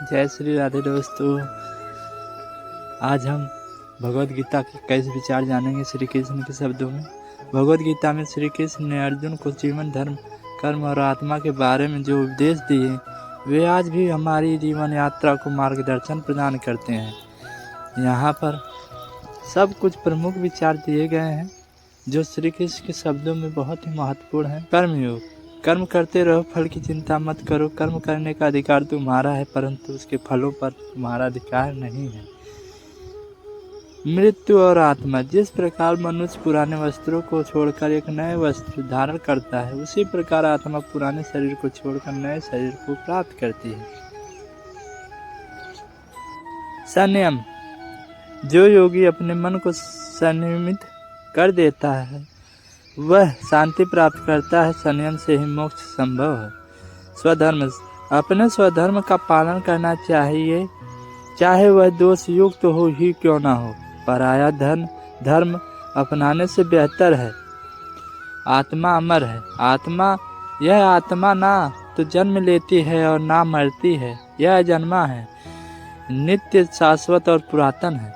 जय श्री राधे दोस्तों। आज हम भगवद गीता के कई विचार जानेंगे श्री कृष्ण के शब्दों में। भगवद गीता में श्री कृष्ण ने अर्जुन को जीवन, धर्म, कर्म और आत्मा के बारे में जो उपदेश दिए वे आज भी हमारी जीवन यात्रा को मार्गदर्शन प्रदान करते हैं। यहाँ पर सब कुछ प्रमुख विचार दिए गए हैं जो श्री कृष्ण के शब्दों में बहुत ही महत्वपूर्ण है। कर्मयोग, कर्म करते रहो, फल की चिंता मत करो। कर्म करने का अधिकार तुम्हारा है, परंतु उसके फलों पर तुम्हारा अधिकार नहीं है। मृत्यु और आत्मा, जिस प्रकार मनुष्य पुराने वस्त्रों को छोड़कर एक नए वस्त्र धारण करता है, उसी प्रकार आत्मा पुराने शरीर को छोड़कर नए शरीर को प्राप्त करती है। संयम, जो योगी अपने मन को संयमित कर देता है वह शांति प्राप्त करता है। संयम से ही मोक्ष संभव है। स्वधर्म, अपने स्वधर्म का पालन करना चाहिए, चाहे वह दोष युक्त हो ही क्यों ना हो। पराया धर्म अपनाने से बेहतर है। आत्मा अमर है। यह आत्मा ना तो जन्म लेती है और ना मरती है। यह जन्मा है, नित्य, शाश्वत और पुरातन है।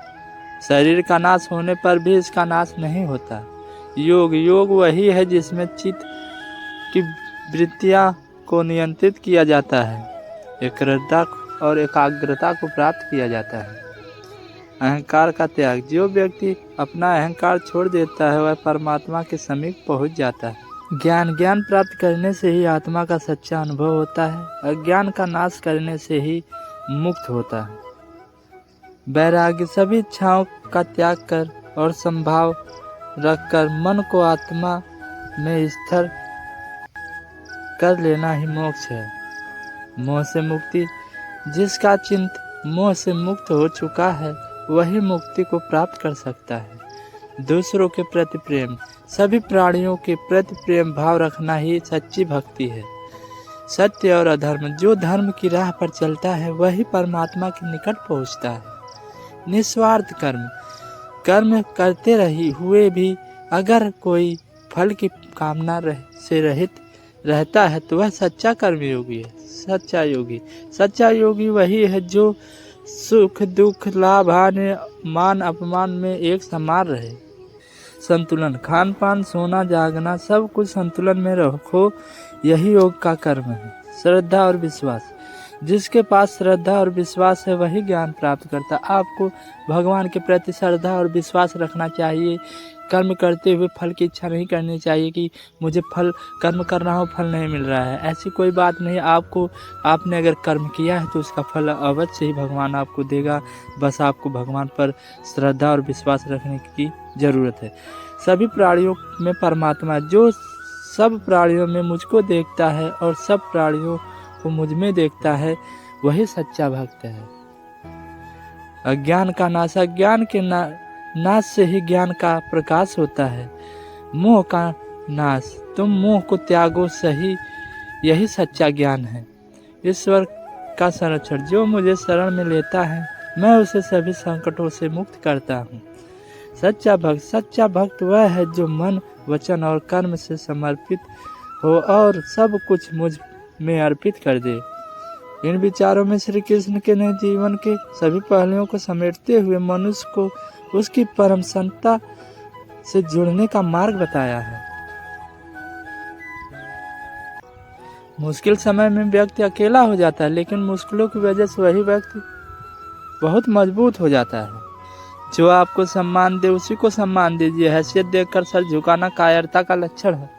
शरीर का नाश होने पर भी इसका नाश नहीं होता। योग वही है जिसमें चित्त की वृत्तियां को नियंत्रित किया जाता है, एकाग्रता और एकाग्रता को प्राप्त किया जाता है। अहंकार का त्याग, जो व्यक्ति अपना अहंकार छोड़ देता है वह परमात्मा के समीप पहुंच जाता है। ज्ञान प्राप्त करने से ही आत्मा का सच्चा अनुभव होता है। अज्ञान का नाश करने से ही मुक्त होता है। वैराग्य, सभी इच्छाओं का त्याग कर और संभाव रखकर मन को आत्मा में स्थिर कर लेना ही मोक्ष है। मोह से मुक्ति, जिसका चित्त मोह से मुक्त हो चुका है वही मुक्ति को प्राप्त कर सकता है। दूसरों के प्रति प्रेम, सभी प्राणियों के प्रति प्रेम भाव रखना ही सच्ची भक्ति है। सत्य और अधर्म, जो धर्म की राह पर चलता है वही परमात्मा के निकट पहुंचता है। निस्वार्थ कर्म करते रही हुए भी अगर कोई फल की कामना से रहित रहता है तो वह सच्चा कर्मयोगी है। सच्चा योगी वही है जो सुख दुख, लाभ हानि, मान अपमान में एक समान रहे। संतुलन, खान पान, सोना जागना, सब कुछ संतुलन में रखो, यही योग का कर्म है। श्रद्धा और विश्वास, जिसके पास श्रद्धा और विश्वास है वही ज्ञान प्राप्त करता है। आपको भगवान के प्रति श्रद्धा और विश्वास रखना चाहिए। कर्म करते हुए फल की इच्छा नहीं करनी चाहिए कि मुझे कर्म कर रहा हूँ, फल नहीं मिल रहा है, ऐसी कोई बात नहीं। आपने अगर कर्म किया है तो उसका फल अवश्य ही भगवान आपको देगा। बस आपको भगवान पर श्रद्धा और विश्वास रखने की ज़रूरत है। सभी प्राणियों में परमात्मा है, जो सब प्राणियों में मुझको देखता है और सब प्राणियों को मुझ में देखता है वही सच्चा भक्त है। अज्ञान का नाश, अज्ञान के नाश से ही ज्ञान का प्रकाश होता है। मोह का नाश, तुम मोह को त्यागो, सही यही सच्चा ज्ञान है। ईश्वर का संरक्षण, जो मुझे शरण में लेता है मैं उसे सभी संकटों से मुक्त करता हूँ। सच्चा भक्त वह है जो मन, वचन और कर्म से समर्पित हो और सब कुछ मुझ में अर्पित कर दे। इन विचारों में श्री कृष्ण के ने जीवन के सभी पहलुओं को समेटते हुए मनुष्य को उसकी परम संता से जुड़ने का मार्ग बताया है। मुश्किल समय में व्यक्ति अकेला हो जाता है, लेकिन मुश्किलों की वजह से वही व्यक्ति बहुत मजबूत हो जाता है। जो आपको सम्मान दे उसी को सम्मान दीजिए। हैसियत देखकर सर झुकाना कायरता का लक्षण है।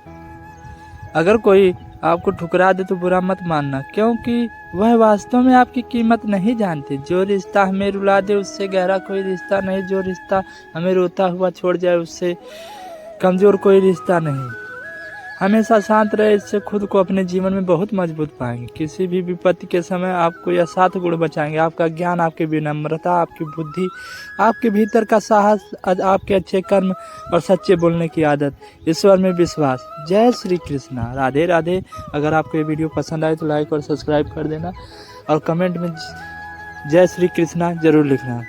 अगर कोई आपको ठुकरा दे तो बुरा मत मानना, क्योंकि वह वास्तव में आपकी कीमत नहीं जानते। जो रिश्ता हमें रुला दे उससे गहरा कोई रिश्ता नहीं। जो रिश्ता हमें रोता हुआ छोड़ जाए उससे कमजोर कोई रिश्ता नहीं। हमेशा शांत रहे, इससे खुद को अपने जीवन में बहुत मजबूत पाएंगे। किसी भी विपत्ति के समय आपको यह 7 गुण बचाएंगे: आपका ज्ञान, आपकी विनम्रता, आपकी बुद्धि, आपके भीतर का साहस, आपके अच्छे कर्म और सच्चे बोलने की आदत, ईश्वर में विश्वास। जय श्री कृष्णा। राधे राधे। अगर आपको ये वीडियो पसंद आए तो लाइक और सब्सक्राइब कर देना और कमेंट में जय श्री कृष्णा जरूर लिखना।